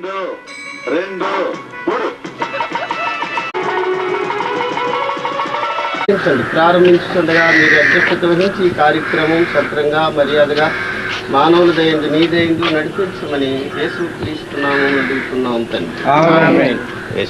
2 3 ప్రారంభించుతుండగా మీరు అధ్యక్షత వహించి ఈ కార్యక్రమం సత్రంగా మర్యాదగా మానవుల దయందు నీ దయందు నడిపించమని యేసు క్రీస్తున్నాము అడుగుతున్నాం తండ్రి.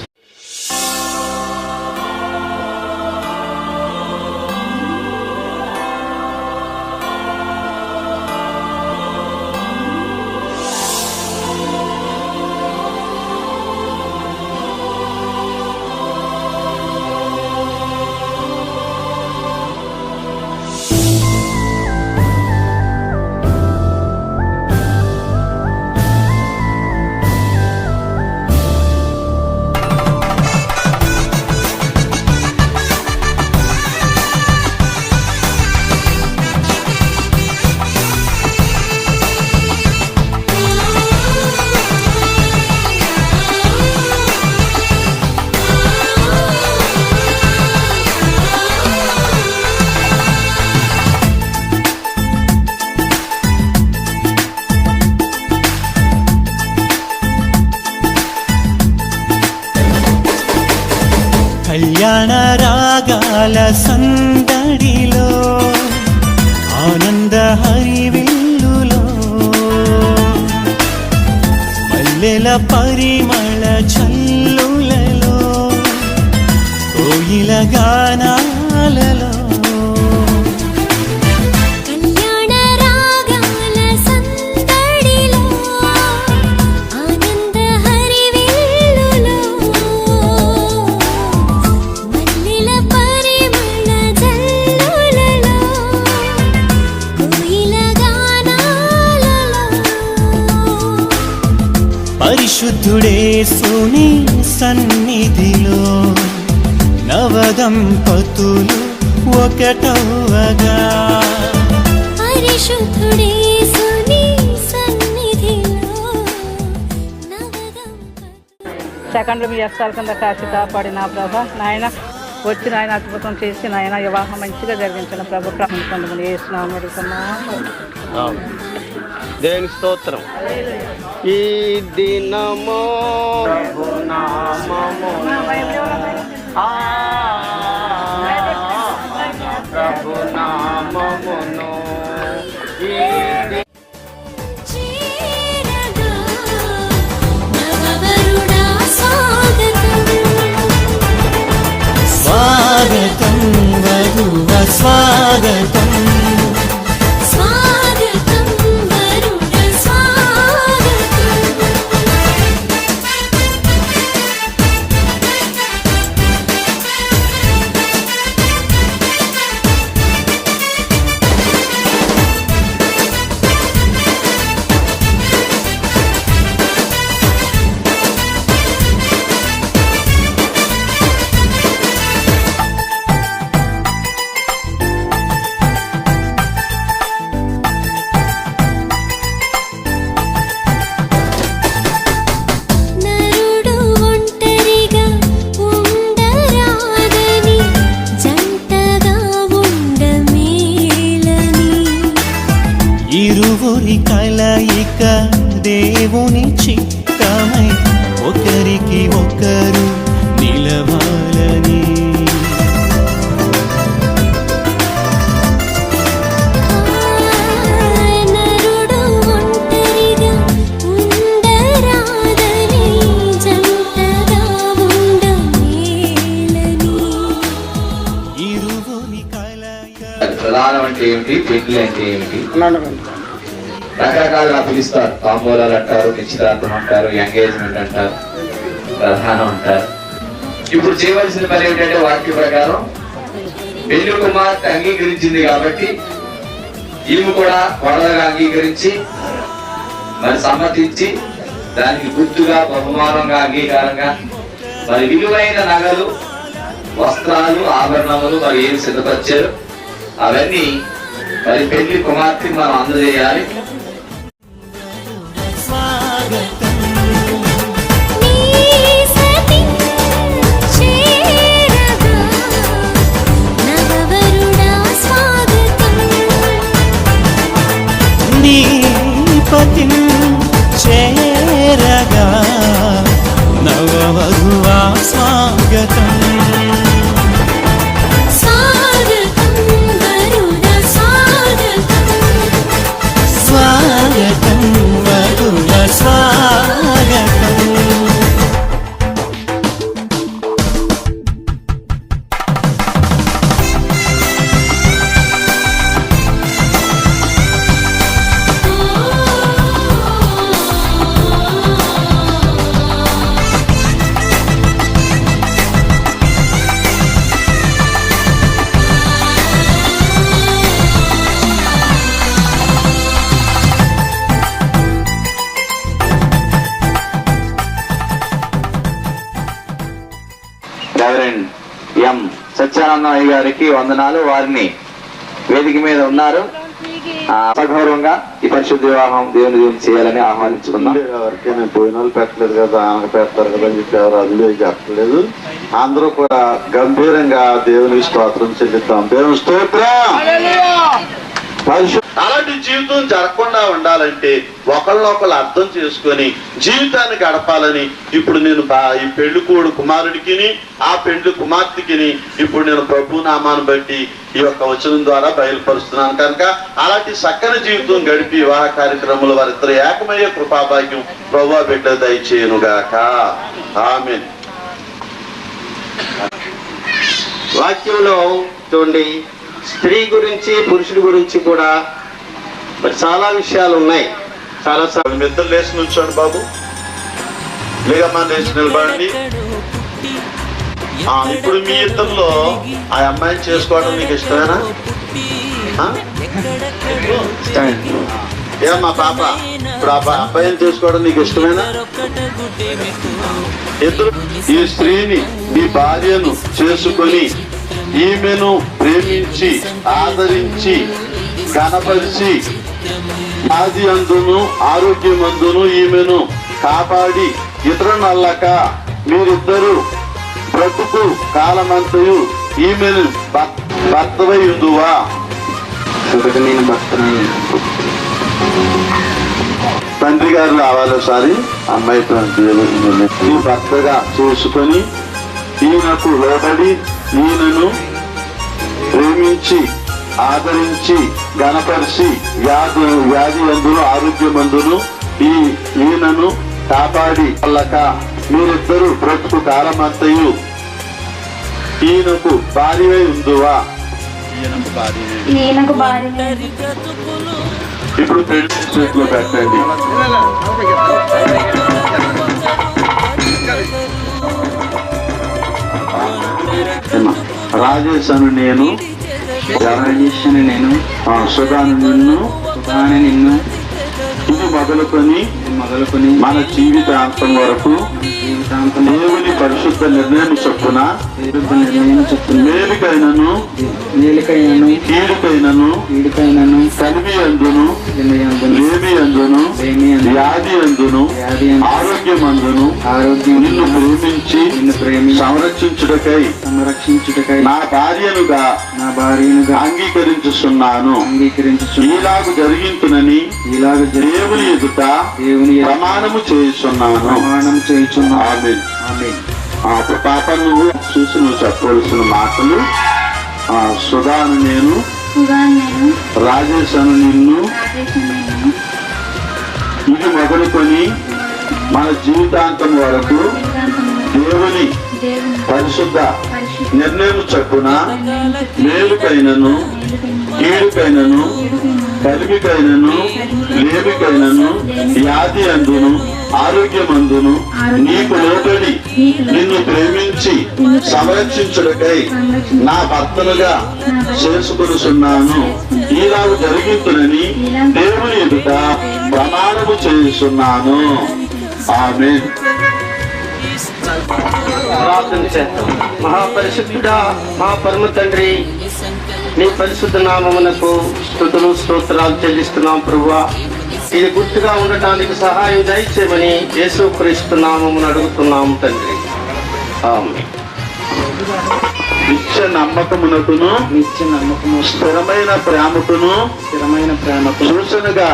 కళ్యాణ రాగాల సందడిలో ఆనంద హరివిల్లులో మల్లెల పరిమళ చల్లులలో కోయిల గానాలలో పరిశుద్ధుడేసుని సన్నిధిలో నవదంపతులు ఒకటవగా సెకండ్లు మీ ఎస్సాల కింద కాచి కాపాడిన ప్రభా నాయన వచ్చి నాయన అద్భుతం చేసి నాయన వివాహం మంచిగా జరిగించిన ప్రభు ప్రారంభించండి వేసినాము అడుగుతున్నాము. దేవుని స్తోత్రం. ఈ దినమో ప్రభునామమును స్వాగతం వధువ స్వాగతం ఇరువురి కలయిక దేవుని చిత్తమై ఒకరికి ఒకరు నిలవాలని ఇరువురి కలయిక. ప్రధానం అంటే ఏమిటి, పెళ్లి అంటే ఏమిటి? రకరకాలుగా పిలుస్తారు. తాంబూలాలు అంటారు, నిశ్చితార్థం అంటారు, ఎంగేజ్మెంట్ అంటారు, ప్రధానం అంటారు. ఇప్పుడు చేయవలసిన పని ఏమిటంటే వాక్య ప్రకారం పెళ్లి కుమార్తె అంగీకరించింది కాబట్టి ఈమె కూడా కొడలుగా అంగీకరించి మరి సమ్మతించి దానికి గుర్తుగా బహుమానంగా అంగీకారంగా మరి విలువైన నగలు, వస్త్రాలు, ఆభరణములు మరి ఏమి సిద్ధపరిచారు అవన్నీ మరి పెళ్లి కుమార్తె మనం అందజేయాలి. పతిని చేరగా ఎం సత్యానందం అయ్య గారికి వందనాలు. వారిని వేదిక మీద ఉన్నారు. సగౌరవంగా ఈ పరిశుద్ధ వివాహం దేవుని చేయాలని ఆహ్వానించుకున్నాం. ఎవరికైనా పోయిన వాళ్ళు పెట్టలేదు కదా, ఆమె పెడతారు కదా అని చెప్పి ఎవరు అందులో చెప్పలేదు. అందరూ కూడా గంభీరంగా దేవునికి స్తోత్రం చెల్లిద్దాం. దేవుని స్తోత్రం. అలాంటి జీవితం జరగకుండా ఉండాలంటే ఒకళ్ళొకళ్ళు అర్థం చేసుకొని జీవితాన్ని గడపాలని ఇప్పుడు నేను ఈ పెళ్లి కుమారుడికి ఆ పెళ్లి కుమార్తెకి ఇప్పుడు నేను ప్రభు నామాన్ని బట్టి ఈ యొక్క వచనం ద్వారా బయలుపరుస్తున్నాను. కనుక అలాంటి చక్కని జీవితం గడిపి వివాహ కార్యక్రమంలో వారిద్దరు ఏకమయ్యే కృపాభాగ్యం ప్రభువా బిడ్డ దయచేయునుగాక. ఆమేన్. వాక్యంలో చూడండి, స్త్రీ గురించి పురుషుడి గురించి కూడా మరి చాలా విషయాలు ఉన్నాయి. చాలా మీ ఇద్దరు లేచి నుంచోండి బాబు. లేకమ్మా లేచి నిలబడండి. ఇప్పుడు మీ ఇద్దరిలో ఆ అమ్మాయిని చేసుకోవడం నీకు ఇష్టమేనా? ఏమ్మా పాప, ఇప్పుడు ఆ అబ్బాయిని చేసుకోవడం నీకు ఇష్టమేనా? ఇద్దరు ఈ స్త్రీని నీ భార్యను చేసుకొని ఈమెను ప్రేమించి ఆదరించి కనపరిచి ఆది అందును ఆరోగ్యమందును ఈమెను కాపాడి ఇతరునల్లక మీరిద్దరు బ్రతుకు కాలమంతయు ఈమెను భర్తవై ఉందువా? నేను భర్తనై తండ్రి గారు రావాలి సారి అమ్మాయి ఈ భర్తగా చేసుకొని ఈయనకు లోబడి ఈయనను ప్రేమించి ఆదరించి గణపరిచి వ్యాధి అందును ఆరోగ్యమందును ఈయనను కాపాడి వాళ్ళక మీరిద్దరు బ్రతుకు కాలమంతయు ఈయనకు భార్యవై ఉందువా? ఈయనకు భార్య. ఇప్పుడు పెళ్లి చేతిలో పెట్టండి. రాజేష్ అను నేను సుధాను నిన్ను ఇది మొదలుకొని మన జీవితాంతం వరకు దేవుని పరిశుద్ధ నిర్ణయం చొప్పున మేలుకైనను కీడుకైనను కలిమి అందును లేమి అందును వ్యాధి అందును ఆరోగ్యమందును నిన్ను ప్రేమించి సంరక్షించుటకై నా భార్యనుగా అంగీకరించుచున్నాను. ఇలాగ జరిగించునని దేవుని ఎదుట ప్రమాణము చేయుచున్నాను. పాప నువ్వు చూసి నువ్వు చెప్పవలసిన మాటలు. సుధాను నేను రాజేష్ అను నిన్ను ఇది మొదలుకొని మన జీవితాంతం వరకు దేవుని పరిశుద్ధ నిర్ణయం చొప్పున మేలుకైనను కీడుకైనను కలిమికైనను లేమికైనను వ్యాధి అందును ఆరోగ్యమందును నీకు లోబడి నిన్ను ప్రేమించి సంరక్షించుటకై నా భర్తలుగా చేసుకొనుచున్నాను. ఇలాగ జరిగించునని దేవుని ఎదుట ప్రమాణము చేస్తున్నాను. ఆమేన్. ప్రార్థన చేద్దాం. మహాపరిశుద్ధుడా, మహాపరమ తండ్రి, నీ పరిశుద్ధ నామమునకు స్తుతులు స్తోత్రాలు చెల్లిస్తున్నాం ప్రభువా. ఇది గుర్తుగా ఉండటానికి సహాయం దయచేయమని యేసుక్రీస్తు నామమును అడుగుతున్నాం తండ్రి. ఆమేన్. నిత్య నమ్మకమునకును స్థిరమైన ప్రేమకును సూచనగా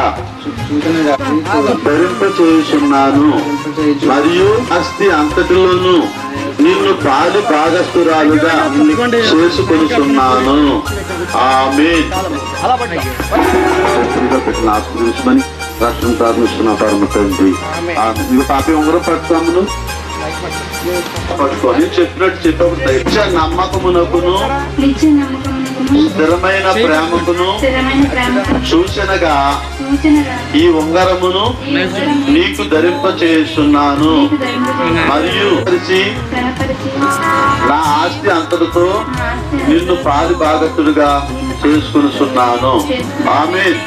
ధరింపచేయుచున్నాను. మరియు ఆస్తి అంతటిలోను నిన్ను పాలి భాగస్తురాలుగా చేసుకొనుచున్నాను. ఆమేన్. పెట్టిన ఆశీర్వదించమని రాష్ట్రం ప్రార్థిస్తున్నా పరమ తండ్రి. ఇక పాపి ఉంగరం పట్టుకోమును పట్టుకొని చెప్పినట్టు చెప్పప్పుడు నిత్య నమ్మకమునకును స్థిరమైన ప్రేమకును సూచనగా ఈ ఉంగరమును నీకు ధరింపచేస్తున్నాను. మరియు నా ఆస్తి అంతటితో నిన్ను పాలి భాగతుడుగా చేసుకున్నాను. ఆమేన్.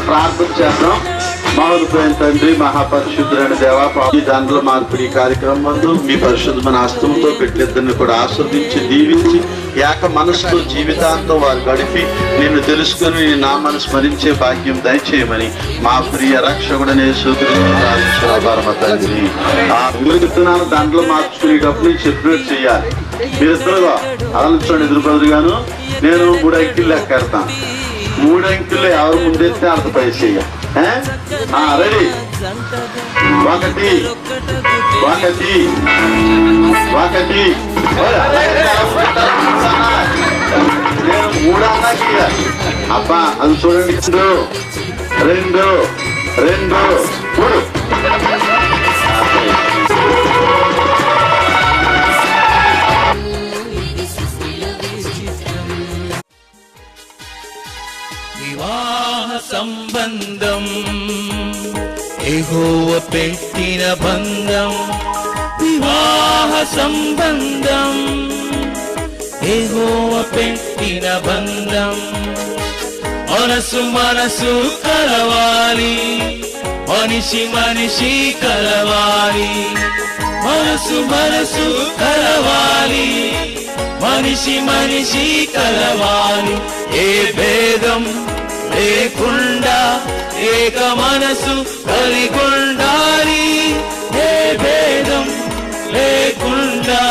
ప్రార్థన చేద్దాం. మన నమ్మకమైన తండ్రి, మహాపరిశుద్ధుడైన దేవా, ఈ దండ్రుల మార్పిడి కార్యక్రమం మందు మీ పరిశుద్ధమైన హస్తంతో పెట్టిద్దరిని కూడా ఆస్వాదించి దీవించి ఏక మనసుతో జీవితాంతం వారు గడిపి నిన్ను తెలుసుకుని నీ నామాన్ని స్మరించే భాగ్యం దయచేయమని మా ప్రియ రక్షకుడనే పరమ తండ్రి. ఆ విత్తనాలు దండలు మార్చుకునేటప్పుడు చెప్పినట్టు చెయ్యాలి. మీరు ఇద్దరుగా అదలుచోండి, ఎదురు బదులుగాను నేను 3 అంకెలు లెక్క పెడతాను. 3 అంకెల్లో ఎవరు ముందెత్తే అంత పై చెయ్య. రెడీ? 1 1 1 నేను 3 అన్నా గీయాలి. అబ్బా అది చూడండి. 2 2 3. వివాహ సంబంధం యెహోవా పెట్టిన బంధం. వివాహ సంబంధం యెహోవా పెట్టిన బంధం. మనసు మనసు కలవాలి, మనిషి మనిషి కలవాలి. మనసు మనసు కలవాలి, మనిషి మనిషి కలవాలి. ఏ భేదం లేకుండా ఏక మనసు కలిగుండాలి. ఏ భేదం లేకుండా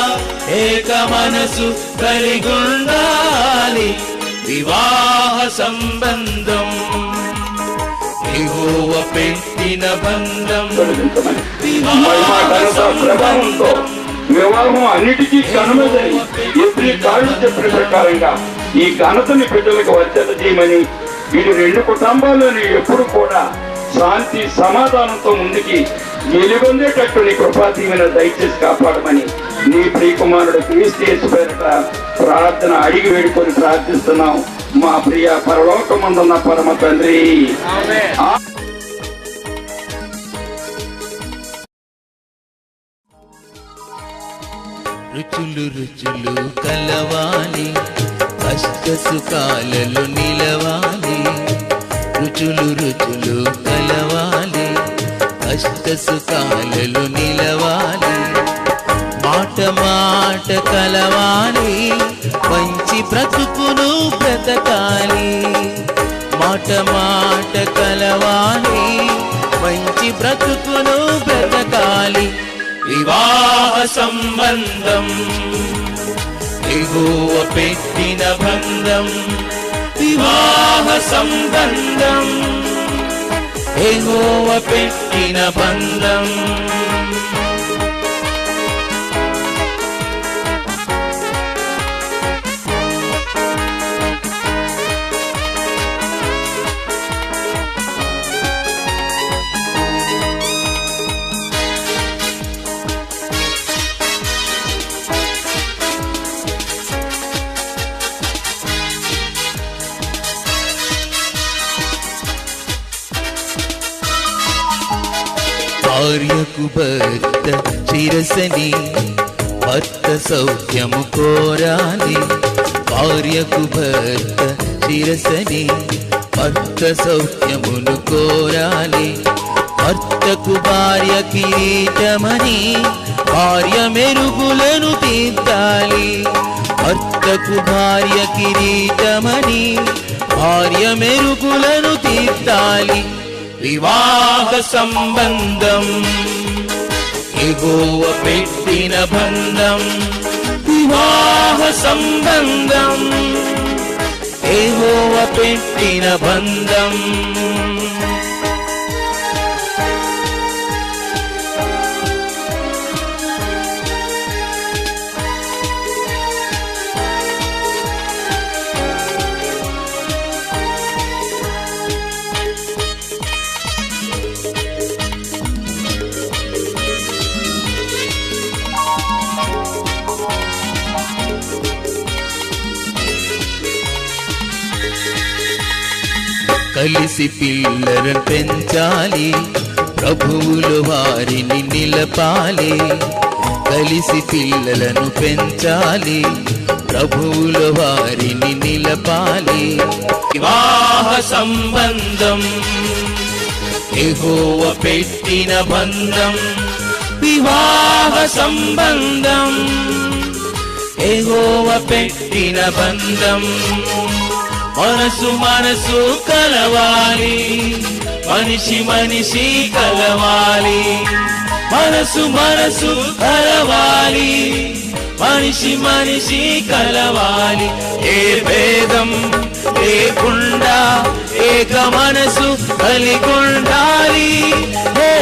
ఏక మనసు కలిగుండాలి. వివాహ సంబంధం యెహోవా పెట్టిన బంధం. వివాహం అన్నిటికీ ఘనమదని ఎప్పుడు కాళ్ళు చెప్పిన ప్రకారంగా ఈ ఘనతని బిడ్డలకు వర్ధన చేయమని, వీరి 2 కుటుంబాలను ఎప్పుడు కూడా శాంతి సమాధానంతో ముందుకి గెలుగొందేటట్టు నీ కృపాదీవెన దయచేసి కాపాడమని నీ ప్రియకుమారుడు క్రీస్తు యేసు పేరిట ప్రార్థన అడిగి వేడుకొని ప్రార్థిస్తున్నాం మా ప్రియ పరలోకమందున్న పరమ తండ్రి. రుచులు రుచులు కలవాలి, కష్ట సుఖాలలో నిలవాలి. రుచులు రుచులు కలవాలి, కష్ట సుఖాలలో నిలవాలి. మాట మాట కలవాలి, మంచి బ్రతుకును బ్రతకాలి. మాట మాట కలవాలి, మంచి బ్రతుకును బ్రతకాలి. వివాహ సంబంధం యెహోవా పెట్టిన బంధం. వివాహ సంబంధం యెహోవా పెట్టిన బంధం. భార్యకు భర్త శిరసని, భర్త సౌఖ్యము కోరాలి. భార్యకు భర్త శిరసని, భర్త సౌఖ్యమును కోరాలి. భర్తకు భార్య కిరీటమని, భార్య మెరుగులను తీర్చాలి. భర్తకు భార్య కిరీటమని, భార్య మెరుగులను తీర్చాలి. వివాహ సంబంధం యెహోవా పెట్టిన బంధం. వివాహ సంబంధం యెహోవా పెట్టిన బంధం. కలిసి పిల్లలను పెంచాలి, ప్రభువులు వారిని నిలపాలి. కలిసి పిల్లలను పెంచాలి, ప్రభువులు వారిని నిలపాలి. వివాహ సంబంధం యెహోవా పెట్టిన బంధం వివాహ సంబంధం. యెహోవా పెట్టిన బంధం మనసు మనసు కలవాలి, మనిషి మనిషి కలవాలి. మనసు మనసు కలవాలి, మనిషి మనిషి కలవాలి. ఏ భేదం లేకుండా ఏక మనసు కలిగుండాలి. ఏ